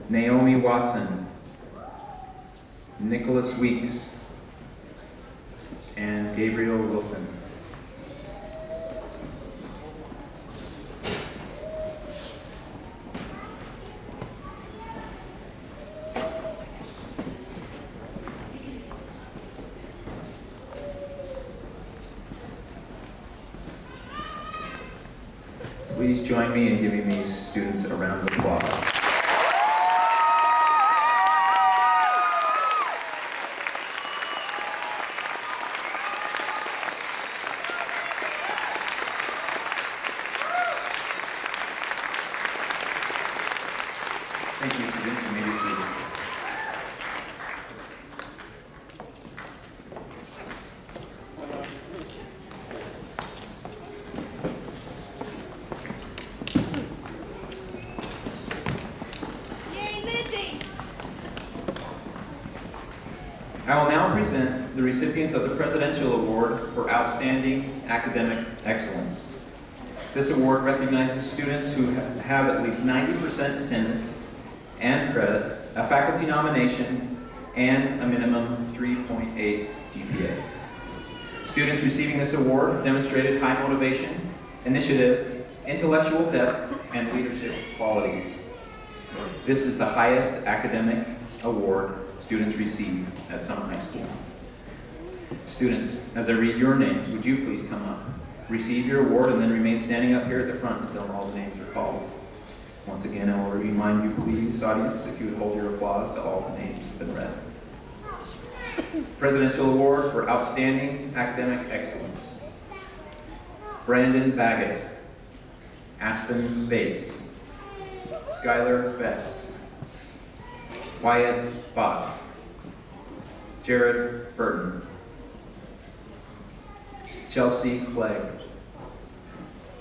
Naomi Watson, Nicholas Weeks, and Gabriel Wilson. Please join me in giving these students a round of applause. Thank you, students. You may be seated. I will now present the recipients of the Presidential Award for Outstanding Academic Excellence. This award recognizes students who have at least 90% attendance and credit, a faculty nomination, and a minimum 3.8 GPA. Students receiving this award have demonstrated high motivation, initiative, intellectual depth, and leadership qualities. This is the highest academic award students receive at Summit High School. Students, as I read your names, would you please come up, receive your award, and then remain standing up here at the front until all the names are called. Once again, I will remind you, please, audience, if you would hold your applause till all the names have been read. Presidential Award for Outstanding Academic Excellence. Brandon Baggett, Aspen Bates, Skylar Best, Wyatt Bott, Jared Burton, Chelsea Clegg,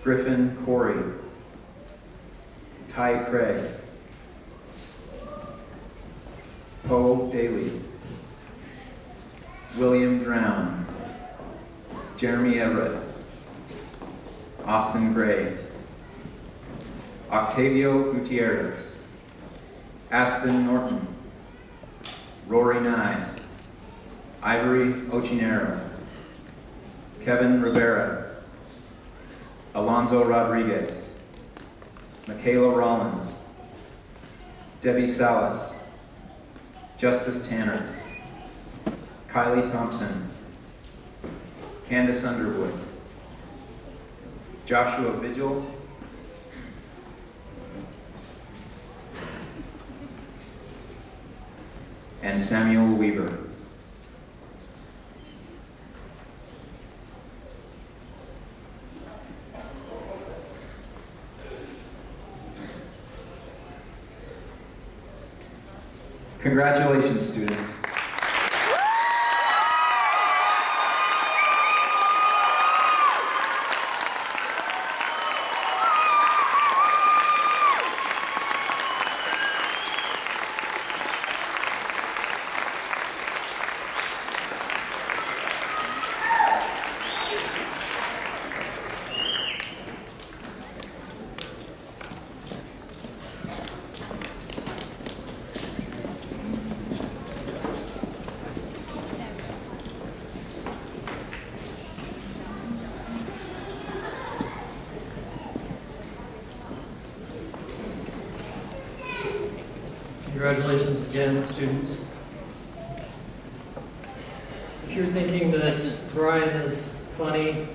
Griffin Corey, Ty Craig, Poe Daly, William Drown, Jeremy Everett, Austin Gray, Octavio Gutierrez, Aspen Norton, Rory Nye, Ivory Ochinero, Kevin Rivera, Alonzo Rodriguez, Michaela Rollins, Debbie Salas, Justice Tanner, Kylie Thompson, Candace Underwood, Joshua Vigil, and Samuel Weaver. Congratulations, students. Congratulations again, students. If you're thinking that Brian is funny,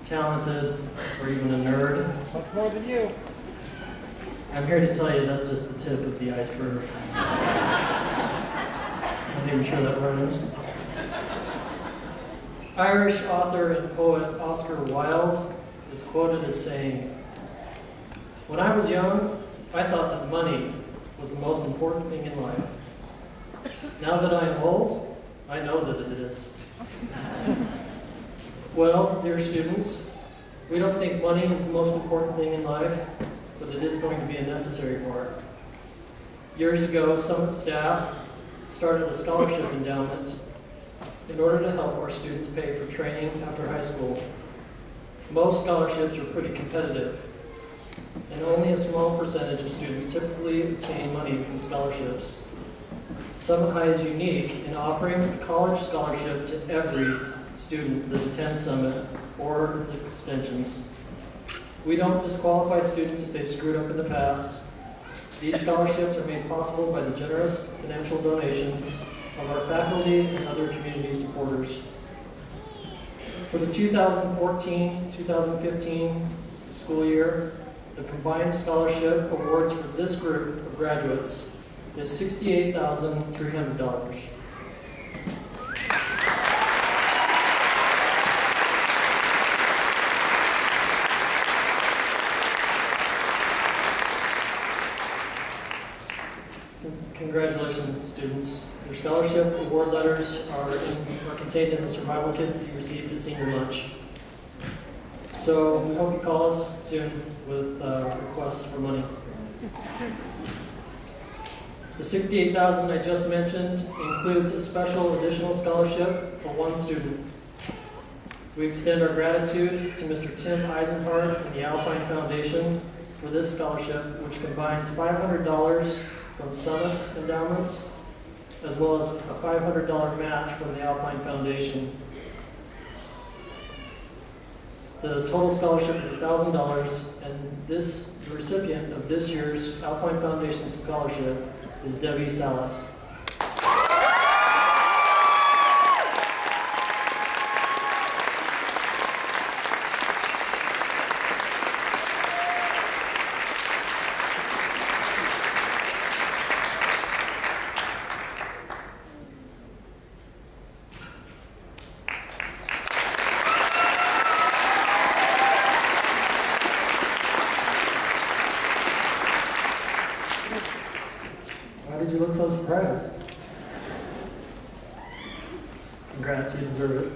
talented, or even a nerd, Much more than you. I'm here to tell you that's just the tip of the iceberg. I'm not even sure that rhymes. Irish author and poet Oscar Wilde is quoted as saying, "When I was young, I thought that money was the most important thing in life. Now that I am old, I know that it is." Well, dear students, we don't think money is the most important thing in life, but it is going to be a necessary part. Years ago, Summit staff started a scholarship endowment in order to help our students pay for training after high school. Most scholarships are pretty competitive, and only a small percentage of students typically obtain money from scholarships. Summit High is unique in offering a college scholarship to every student that attends Summit or its extensions. We don't disqualify students if they've screwed up in the past. These scholarships are made possible by the generous financial donations of our faculty and other community supporters. For the 2014-2015 school year, the combined scholarship awards for this group of graduates is $68,300. Congratulations, students. Your scholarship award letters are contained in the survival kits that you received at senior lunch. So we hope you call us soon with requests for money. The $68,000 I just mentioned includes a special additional scholarship for one student. We extend our gratitude to Mr. Tim Eisenhardt and the Alpine Foundation for this scholarship, which combines $500 from Summit's endowment, as well as a $500 match from the Alpine Foundation. The total scholarship is $1,000, and the recipient of this year's Alpine Foundation scholarship is Debbie Salas. Why did you look so surprised? Congrats, you deserve it.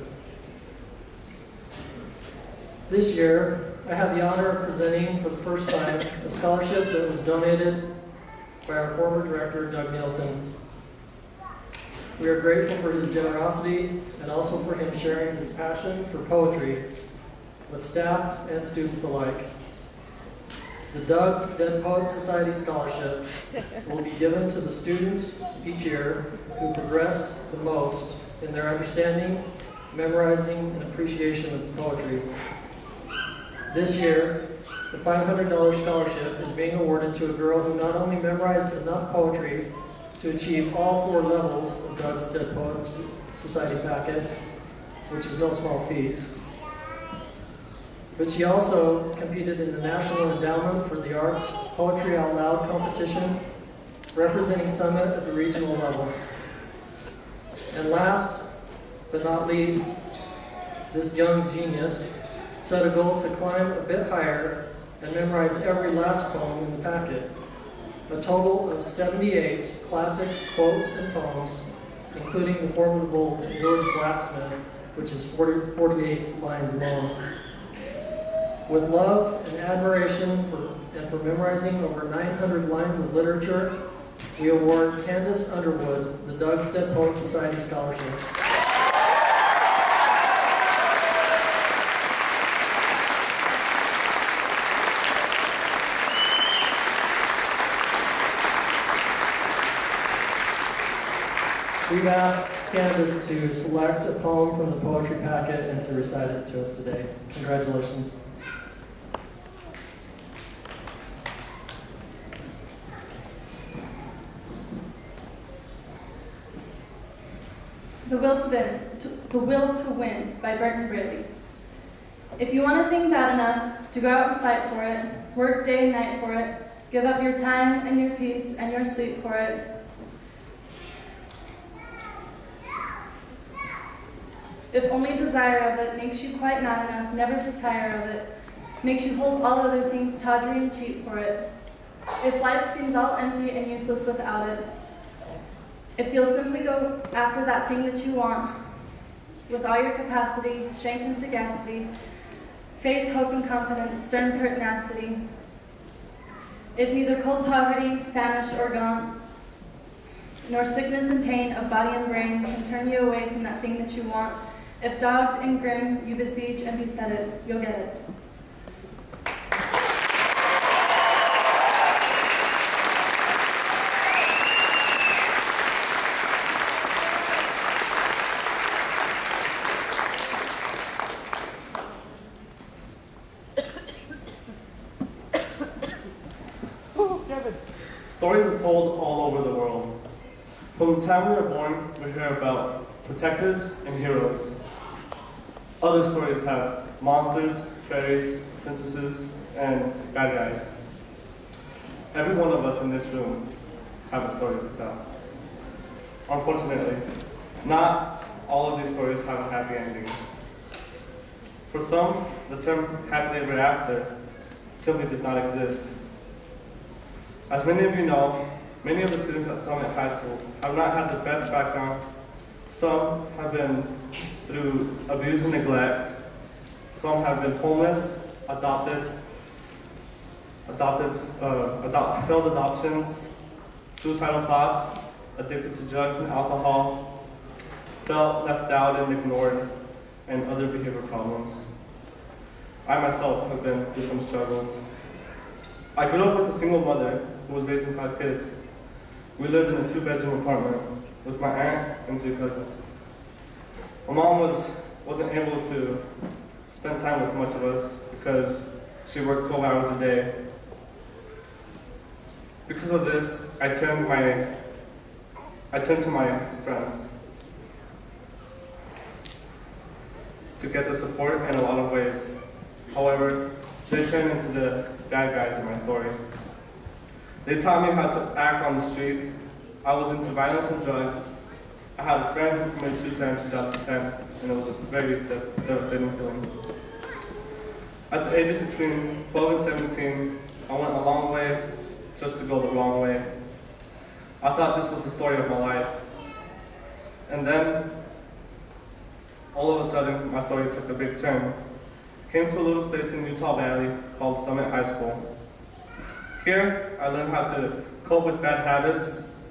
This year, I have the honor of presenting for the first time a scholarship that was donated by our former director, Doug Nielsen. We are grateful for his generosity and also for him sharing his passion for poetry with staff and students alike. The Doug's Dead Poets Society Scholarship will be given to the students each year who progressed the most in their understanding, memorizing, and appreciation of poetry. This year, the $500 scholarship is being awarded to a girl who not only memorized enough poetry to achieve all 4 levels of Doug's Dead Poets Society packet, which is no small feat, but she also competed in the National Endowment for the Arts Poetry Out Loud competition, representing Summit at the regional level. And last but not least, this young genius set a goal to climb a bit higher and memorize every last poem in the packet, a total of 78 classic quotes and poems, including the formidable Village Blacksmith, which is 48 lines long. With love and admiration for memorizing over 900 lines of literature, we award Candace Underwood the Doug's Dead Poets Society Scholarship. We've asked Candace to select a poem from the poetry packet and to recite it to us today. Congratulations. The Will to Win by Burton Braley. If you want a thing bad enough to go out and fight for it, work day and night for it, give up your time and your peace and your sleep for it, if only desire of it makes you quite mad enough never to tire of it, makes you hold all other things tawdry and cheap for it, if life seems all empty and useless without it, if you'll simply go after that thing that you want, with all your capacity, strength and sagacity, faith, hope and confidence, stern pertinacity, if neither cold poverty, famished or gaunt, nor sickness and pain of body and brain can turn you away from that thing that you want, if dogged and grim you besiege and beset it, you'll get it. Stories are told all over the world. From the time we were born, we hear about protectors and heroes. Other stories have monsters, fairies, princesses, and bad guys. Every one of us in this room have a story to tell. Unfortunately, not all of these stories have a happy ending. For some, the term happily ever after simply does not exist. As many of you know, many of the students at Summit High School have not had the best background. Some have been through abuse and neglect. Some have been homeless, failed adoptions, suicidal thoughts, addicted to drugs and alcohol, felt left out and ignored, and other behavior problems. I myself have been through some struggles. I grew up with a single mother who was raising 5 kids. We lived in a 2-bedroom apartment with my aunt and 3 cousins. My mom wasn't able to spend time with much of us because she worked 12 hours a day. Because of this, I turned to my friends to get their support in a lot of ways. However, they turned into the bad guys in my story. They taught me how to act on the streets. I was into violence and drugs. I had a friend who committed suicide in 2010, and it was a very devastating feeling. At the ages between 12 and 17, I went a long way just to go the wrong way. I thought this was the story of my life. And then, all of a sudden, my story took a big turn. Came to a little place in Utah Valley called Summit High School. Here, I learned how to cope with bad habits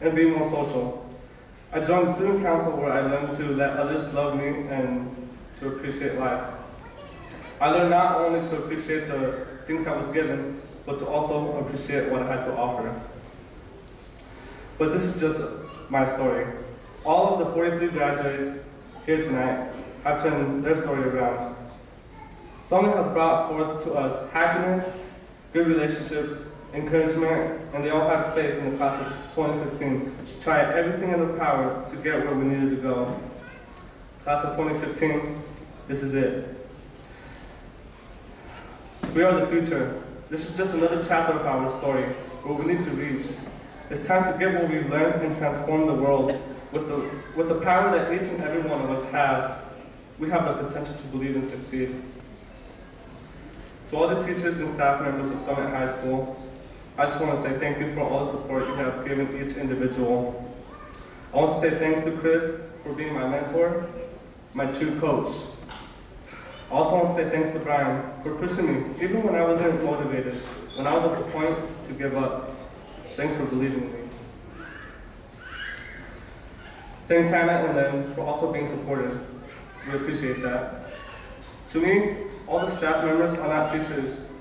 and be more social. I joined the student council where I learned to let others love me and to appreciate life. I learned not only to appreciate the things I was given, but to also appreciate what I had to offer. But this is just my story. All of the 43 graduates here tonight have turned their story around. Summit has brought forth to us happiness, good relationships, encouragement, and they all have faith in the class of 2015 to try everything in their power to get where we needed to go. Class of 2015, this is it. We are the future. This is just another chapter of our story where we need to reach. It's time to get what we've learned and transform the world. With the power that each and every one of us have, we have the potential to believe and succeed. To all the teachers and staff members of Summit High School, I just want to say thank you for all the support you have given each individual. I want to say thanks to Chris for being my mentor, my true coach. I also want to say thanks to Brian for pushing me, even when I wasn't motivated, when I was at the point to give up. Thanks for believing in me. Thanks Hannah and Lynn for also being supportive. We appreciate that. To me, all the staff members are not teachers.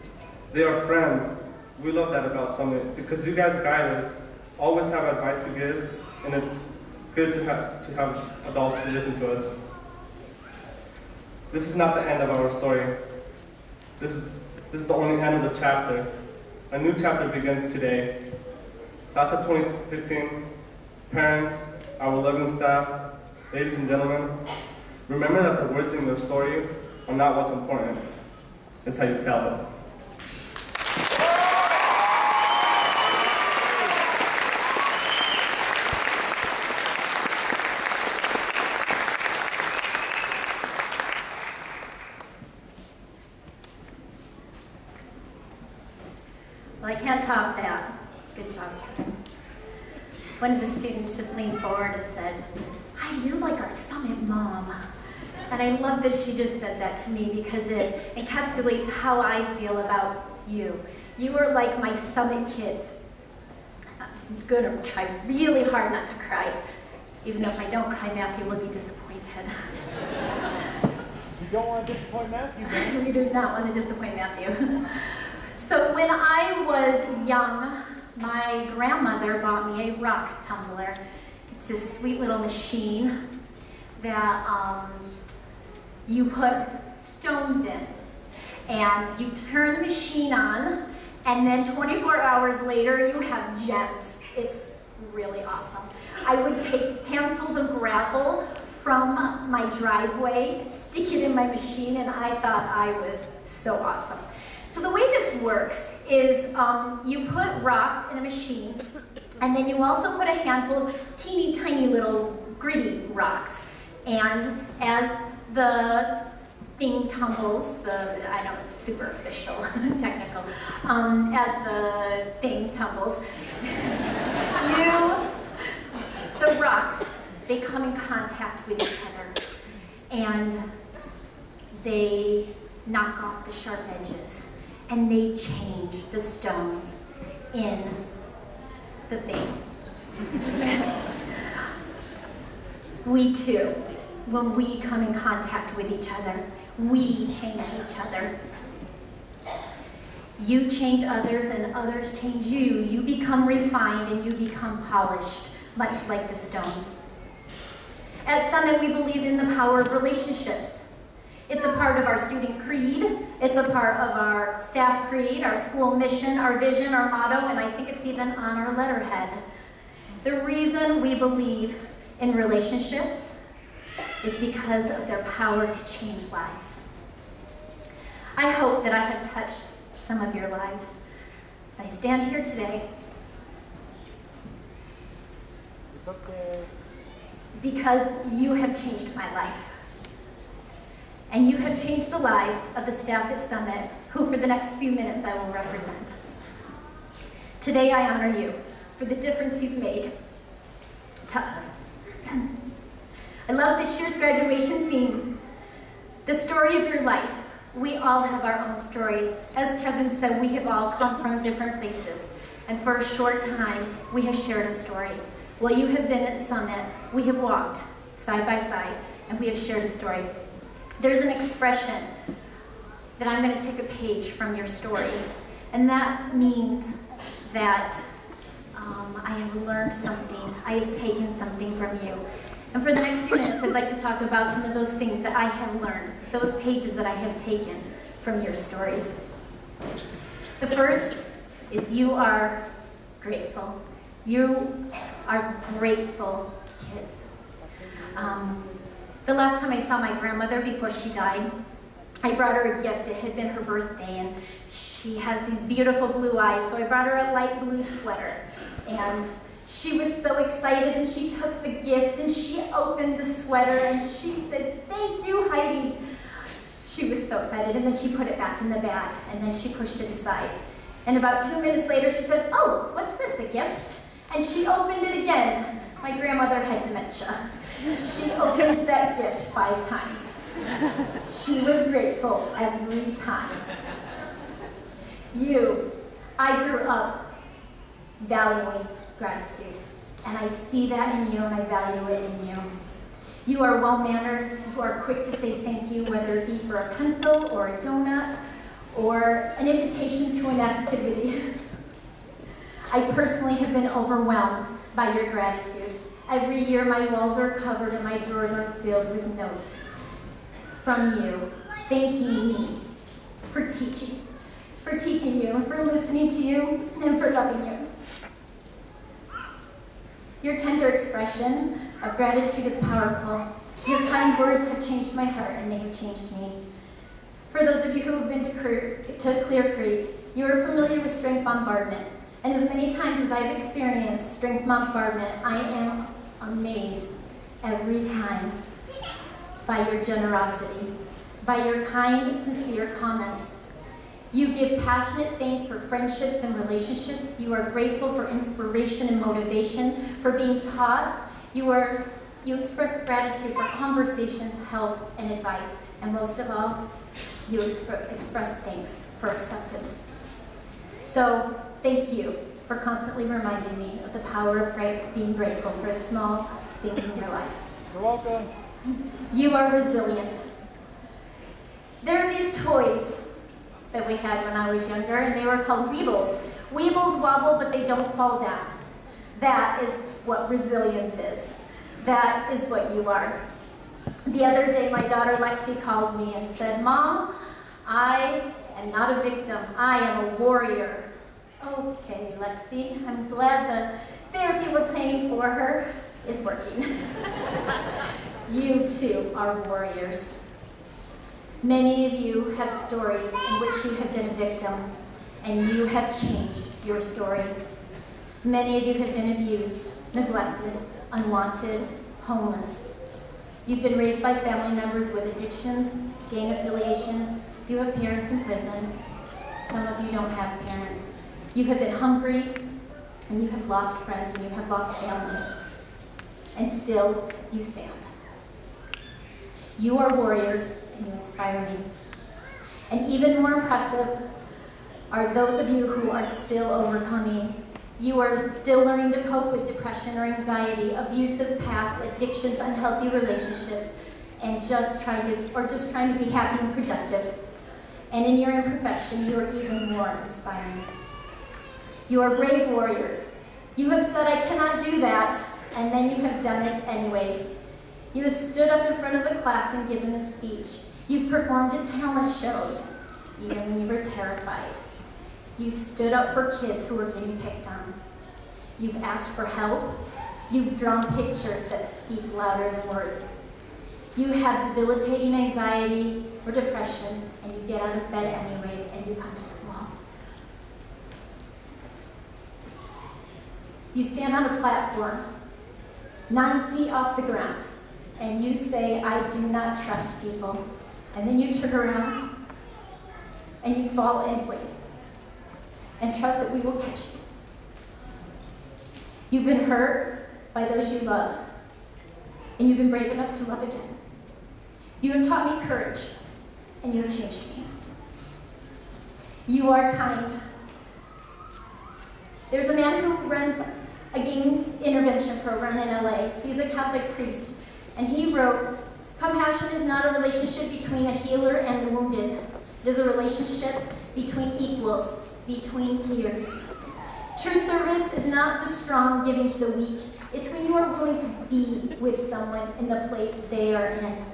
They are friends. We love that about Summit because you guys guide us, always have advice to give, and it's good to have adults to listen to us. This is not the end of our story. This is the only end of the chapter. A new chapter begins today. Class of 2015, parents, our loving staff, ladies and gentlemen, remember that the words in your story are not what's important. It's how you tell it. Well, I can't top that. Good job, Kevin. One of the students just leaned forward and said, "Heidi, you're like our Summit mom." And I love that she just said that to me because it encapsulates how I feel about you. You are like my Summit kids. I'm gonna try really hard not to cry. Even though if I don't cry, Matthew will be disappointed. You don't want to disappoint Matthew, man. We do not want to disappoint Matthew. So when I was young, my grandmother bought me a rock tumbler. It's this sweet little machine that you put stones in. And you turn the machine on, And then 24 hours later, you have gems. It's really awesome. I would take handfuls of gravel from my driveway, stick it in my machine, and I thought I was so awesome. So the way this works is you put rocks in a machine, and then you also put a handful of teeny tiny little gritty rocks. And as the thing tumbles, I know it's super official, technical, as the thing tumbles, the rocks, they come in contact with each other, and they knock off the sharp edges, and they change the stones in the thing. We too, when we come in contact with each other, we change each other. You change others and others change you. You become refined and you become polished, much like the stones. At Summit, we believe in the power of relationships. It's a part of our student creed. It's a part of our staff creed, our school mission, our vision, our motto, and I think it's even on our letterhead. The reason we believe in relationships is because of their power to change lives. I hope that I have touched some of your lives. I stand here today because you have changed my life. And you have changed the lives of the staff at Summit, who for the next few minutes I will represent. Today I honor you for the difference you've made to us. I love this year's graduation theme, the story of your life. We all have our own stories. As Kevin said, we have all come from different places. And for a short time, we have shared a story. While you have been at Summit, we have walked side by side, and we have shared a story. There's an expression that I'm going to take a page from your story, and that means that I have learned something. I have taken something from you. And for the next few minutes, I'd like to talk about some of those things that I have learned, those pages that I have taken from your stories. The first is you are grateful. You are grateful kids. The last time I saw my grandmother before she died, I brought her a gift. It had been her birthday, and she has these beautiful blue eyes, so I brought her a light blue sweater. And she was so excited, and she took the gift, and she opened the sweater, and she said, "Thank you, Heidi." She was so excited, and then she put it back in the bag, and then she pushed it aside. And about 2 minutes later, she said, "Oh, what's this, a gift?" And she opened it again. My grandmother had dementia. She opened that gift 5 times. She was grateful every time. I grew up valuing gratitude, and I see that in you, and I value it in you. You are well-mannered. You are quick to say thank you, whether it be for a pencil or a donut or an invitation to an activity. I personally have been overwhelmed by your gratitude. Every year my walls are covered and my drawers are filled with notes from you, thanking me for teaching you, and for listening to you, and for loving you. Your tender expression of gratitude is powerful. Your kind words have changed my heart, and they have changed me. For those of you who have been to Clear Creek, you are familiar with strength bombardment. And as many times as I've experienced strength bombardment, I am amazed every time by your generosity, by your kind, sincere comments. You give passionate thanks for friendships and relationships. You are grateful for inspiration and motivation, for being taught. You express gratitude for conversations, help, and advice. And most of all, you express thanks for acceptance. So, thank you for constantly reminding me of the power of being grateful for the small things in your life. You're welcome. You are resilient. There are these toys that we had when I was younger, and they were called Weebles. Weebles wobble, but they don't fall down. That is what resilience is. That is what you are. The other day, my daughter Lexi called me and said, "Mom, I am not a victim. I am a warrior. Okay, Lexi, I'm glad the therapy we're planning for her is working. You too are warriors. Many of you have stories in which you have been a victim, and you have changed your story. Many of you have been abused, neglected, unwanted, homeless. You've been raised by family members with addictions, gang affiliations. You have parents in prison. Some of you don't have parents. You have been hungry, and you have lost friends, and you have lost family. And still, you stand. You are warriors, and you inspire me. And even more impressive are those of you who are still overcoming. You are still learning to cope with depression or anxiety, abusive past, addictions, unhealthy relationships, and just trying to be happy and productive. And in your imperfection, you are even more inspiring. You are brave warriors. You have said, "I cannot do that," and then you have done it anyways. You have stood up in front of the class and given a speech. You've performed at talent shows, even when you were terrified. You've stood up for kids who were getting picked on. You've asked for help. You've drawn pictures that speak louder than words. You have debilitating anxiety or depression, and you get out of bed anyways, and you come to school. You stand on a platform, 9 feet off the ground, and you say, "I do not trust people." And then you turn around, and you fall anyways, and trust that we will catch you. You've been hurt by those you love, and you've been brave enough to love again. You have taught me courage, and you have changed me. You are kind. There's a man who runs a gang intervention program in LA. He's a Catholic priest, and he wrote, "Compassion is not a relationship between a healer and the wounded. It is a relationship between equals, between peers. True service is not the strong giving to the weak. It's when you are willing to be with someone in the place they are in.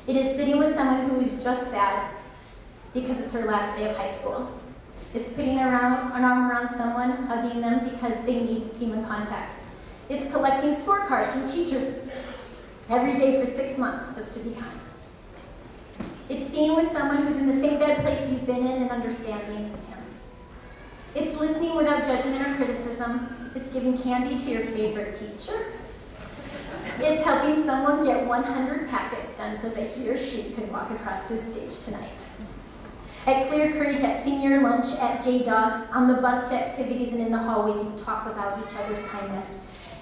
It is sitting with someone who is just sad because it's her last day of high school. It's putting an arm around someone, hugging them because they need human contact. It's collecting scorecards from teachers every day for 6 months just to be kind. It's being with someone who's in the same bad place you've been in and understanding him. It's listening without judgment or criticism. It's giving candy to your favorite teacher. It's helping someone get 100 packets done so that he or she can walk across this stage tonight. At Clear Creek, at senior lunch, at J-Dogs, on the bus to activities, and in the hallways, you talk about each other's kindness.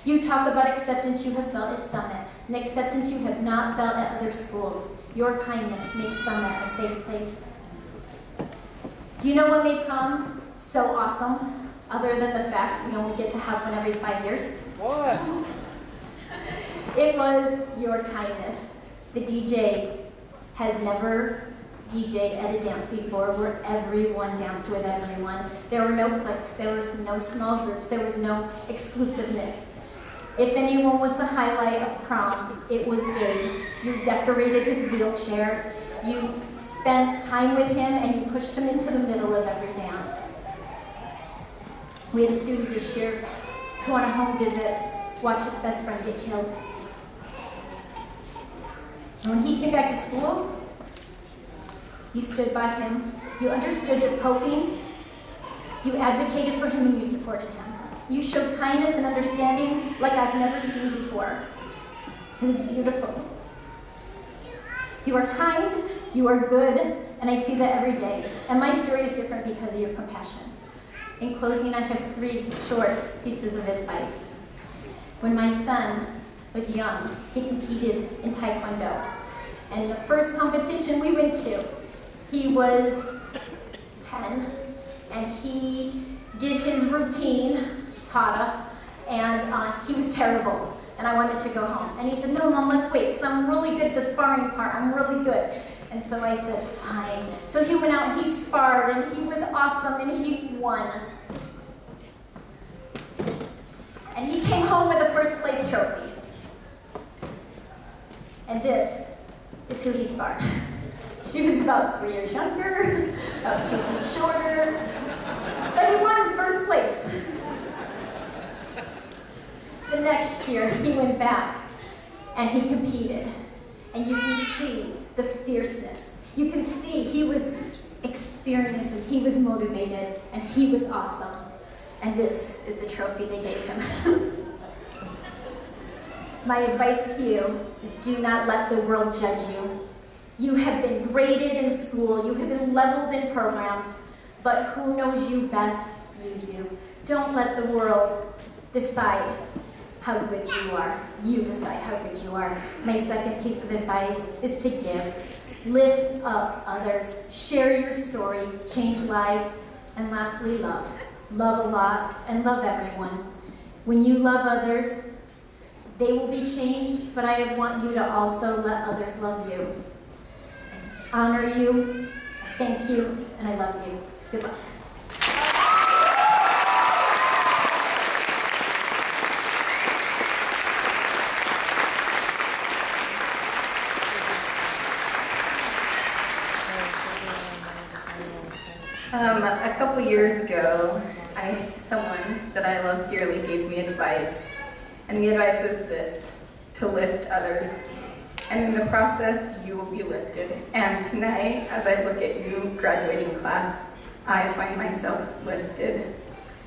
You talk about acceptance you have felt at Summit, and acceptance you have not felt at other schools. Your kindness makes Summit a safe place. Do you know what made prom so awesome, other than the fact we only get to have one every 5 years? What? It was your kindness. The DJ had never DJ'd at a dance before where everyone danced with everyone. There were no cliques, there was no small groups, there was no exclusiveness. If anyone was the highlight of prom, it was Gabe. You decorated his wheelchair, you spent time with him, and you pushed him into the middle of every dance. We had a student this year who on a home visit watched his best friend get killed. And when he came back to school, you stood by him, you understood his coping, you advocated for him, and you supported him. You showed kindness and understanding like I've never seen before. It was beautiful. You are kind, you are good, and I see that every day. And my story is different because of your compassion. In closing, I have 3 short pieces of advice. When my son was young, he competed in Taekwondo. And the first competition we went to, he was 10, and he did his routine, kata, and he was terrible, and I wanted to go home. And he said, "No, Mom, let's wait, because I'm really good at the sparring part, I'm really good." And so I said, "Fine." So he went out and he sparred, and he was awesome, and he won. And he came home with a first place trophy. And this is who he sparred. She was about 3 years younger, about 2 feet shorter, but he won next year, he went back and he competed. And you can see the fierceness. You can see he was experienced and he was motivated and he was awesome. And this is the trophy they gave him. My advice to you is do not let the world judge you. You have been graded in school, you have been leveled in programs, but who knows you best? You do. Don't let the world decide how good you are. You decide how good you are. My second piece of advice is to give. Lift up others. Share your story. Change lives. And lastly, love. Love a lot and love everyone. When you love others, they will be changed, but I want you to also let others love you. Honor you, thank you, and I love you. Good luck. A couple years ago, someone that I love dearly gave me advice, and the advice was this: to lift others, and in the process, you will be lifted. And tonight, as I look at you, graduating class, I find myself lifted.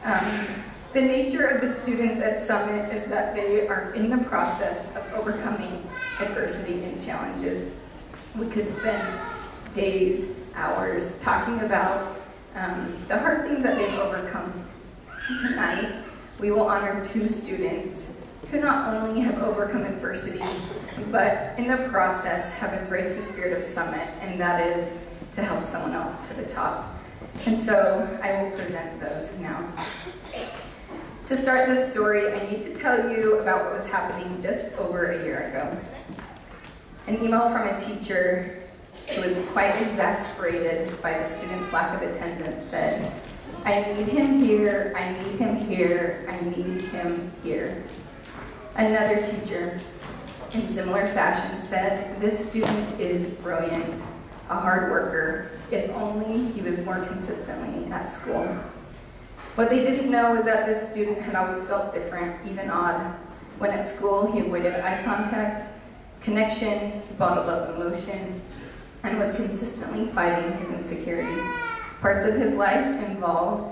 The nature of the students at Summit is that they are in the process of overcoming adversity and challenges. We could spend days, hours talking about the hard things that they've overcome. Tonight, we will honor 2 students who not only have overcome adversity, but in the process have embraced the spirit of Summit, and that is to help someone else to the top. And so I will present those now. To start this story, I need to tell you about what was happening just over a year ago. An email from a teacher who was quite exasperated by the student's lack of attendance said, "I need him here, I need him here, I need him here." Another teacher, in similar fashion, said, "This student is brilliant, a hard worker, if only he was more consistently at school." What they didn't know was that this student had always felt different, even odd. When at school, he avoided eye contact, connection, he bottled up emotion, and was consistently fighting his insecurities. Parts of his life involved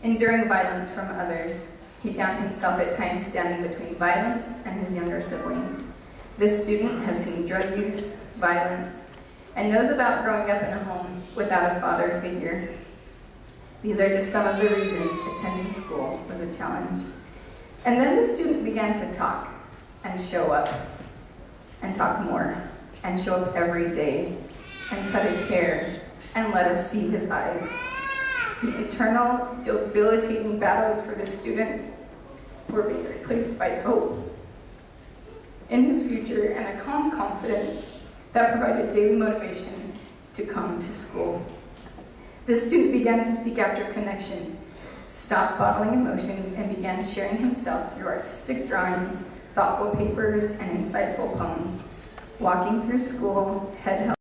enduring violence from others. He found himself at times standing between violence and his younger siblings. This student has seen drug use, violence, and knows about growing up in a home without a father figure. These are just some of the reasons attending school was a challenge. And then the student began to talk and show up and talk more and show up every day and cut his hair and let us see his eyes. The internal debilitating battles for the student were being replaced by hope in his future and a calm confidence that provided daily motivation to come to school. The student began to seek after connection, stopped bottling emotions, and began sharing himself through artistic drawings, thoughtful papers, and insightful poems. Walking through school, head held